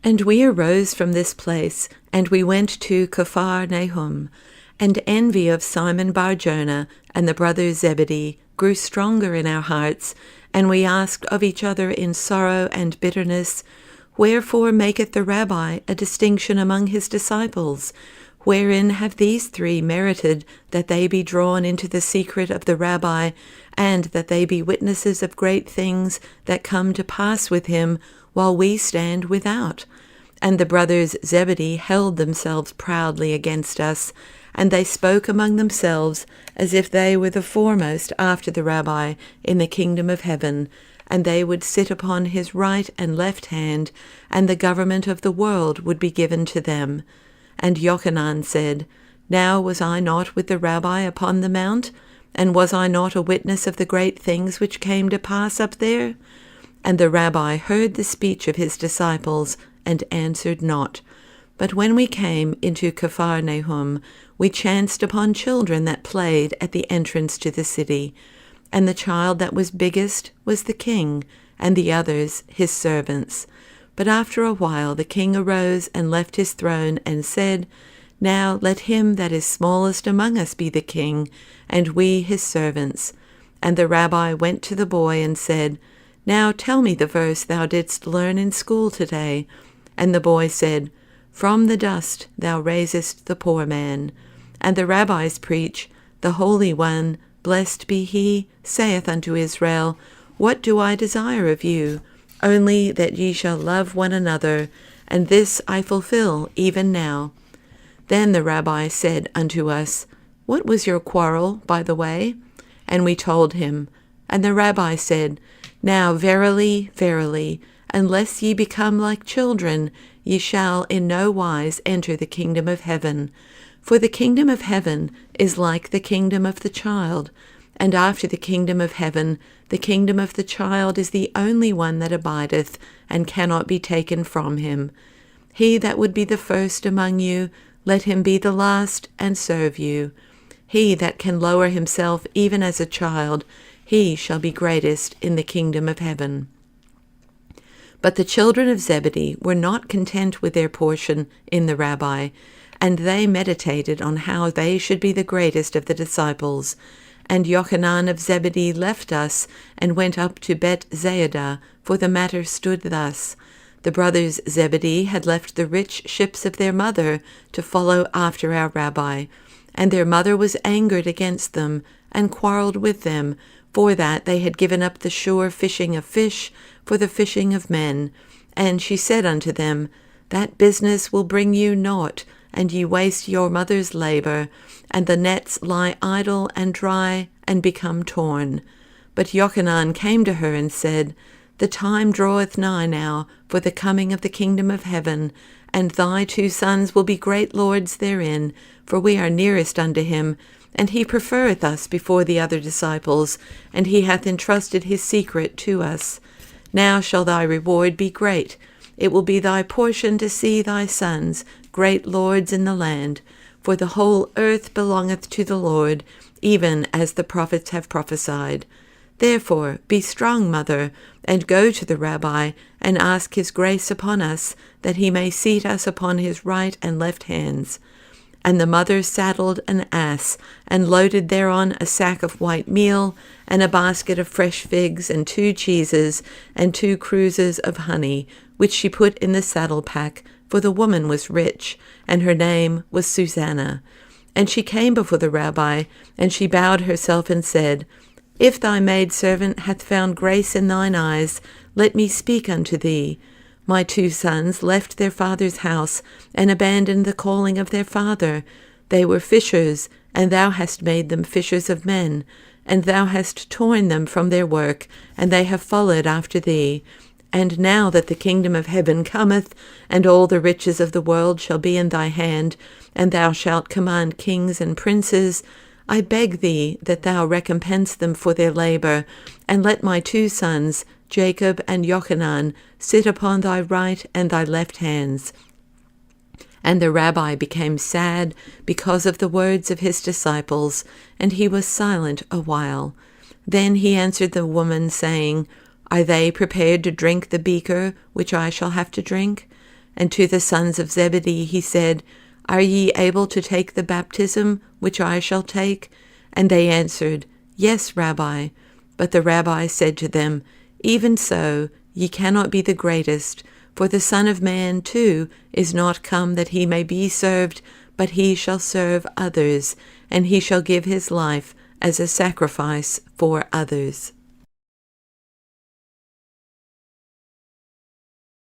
And we arose from this place, and we went to Capharnaum, and envy of Simon Bar-Jonah and the brothers Zebedee grew stronger in our hearts, and we asked of each other in sorrow and bitterness, Wherefore maketh the Rabbi a distinction among his disciples? Wherein have these three merited that they be drawn into the secret of the Rabbi, and that they be witnesses of great things that come to pass with him, while we stand without? And the brothers Zebedee held themselves proudly against us, and they spoke among themselves as if they were the foremost after the Rabbi in the kingdom of heaven, and they would sit upon his right and left hand, and the government of the world would be given to them. And Yochanan said, Now was I not with the Rabbi upon the mount? And was I not a witness of the great things which came to pass up there? And the Rabbi heard the speech of his disciples, and answered not. But when we came into Capharnaum, we chanced upon children that played at the entrance to the city. And the child that was biggest was the king, and the others his servants. But after a while the king arose and left his throne, and said, Now let him that is smallest among us be the king, and we his servants. And the Rabbi went to the boy and said, Now tell me the verse thou didst learn in school today. And the boy said, From the dust thou raisest the poor man. And the rabbis preach, The Holy One, blessed be he, saith unto Israel, What do I desire of you? Only that ye shall love one another, and this I fulfill even now. Then the Rabbi said unto us, What was your quarrel by the way? And we told him. And the Rabbi said, Now verily, verily, unless ye become like children, ye shall in no wise enter the kingdom of heaven. For the kingdom of heaven is like the kingdom of the child, and after the kingdom of heaven, the kingdom of the child is the only one that abideth, and cannot be taken from him. He that would be the first among you, let him be the last, and serve you. He that can lower himself even as a child, he shall be greatest in the kingdom of heaven. But the children of Zebedee were not content with their portion in the Rabbi, and they meditated on how they should be the greatest of the disciples. And Yochanan of Zebedee left us, and went up to Bet-Zaadah, for the matter stood thus. The brothers Zebedee had left the rich ships of their mother to follow after our Rabbi, and their mother was angered against them, and quarreled with them, for that they had given up the sure fishing of fish for the fishing of men. And she said unto them, That business will bring you naught, and ye waste your mother's labor, and the nets lie idle and dry, and become torn. But Yochanan came to her and said, The time draweth nigh now for the coming of the kingdom of heaven, and thy 2 sons will be great lords therein, for we are nearest unto him, and he preferreth us before the other disciples, and he hath entrusted his secret to us. Now shall thy reward be great. It will be thy portion to see thy sons great lords in the land, for the whole earth belongeth to the Lord, even as the prophets have prophesied. Therefore be strong, mother, and go to the Rabbi, and ask his grace upon us, that he may seat us upon his right and left hands. And the mother saddled an ass, and loaded thereon a sack of white meal, and a basket of fresh figs, and 2 cheeses, and 2 cruses of honey, which she put in the saddle-pack, for the woman was rich, and her name was Susanna. And she came before the Rabbi, and she bowed herself and said, If thy maidservant hath found grace in thine eyes, let me speak unto thee. My 2 sons left their father's house, and abandoned the calling of their father. They were fishers, and thou hast made them fishers of men. And thou hast torn them from their work, and they have followed after thee. And now that the kingdom of heaven cometh, and all the riches of the world shall be in thy hand, and thou shalt command kings and princes, I beg thee that thou recompense them for their labor, and let my 2 sons, Jacob and Yochanan, sit upon thy right and thy left hands. And the Rabbi became sad because of the words of his disciples, and he was silent a while. Then he answered the woman, saying, Are they prepared to drink the beaker which I shall have to drink? And to the sons of Zebedee he said, Are ye able to take the baptism which I shall take? And they answered, Yes, Rabbi. But the Rabbi said to them, Even so, ye cannot be the greatest, for the Son of Man too is not come that he may be served, but he shall serve others, and he shall give his life as a sacrifice for others.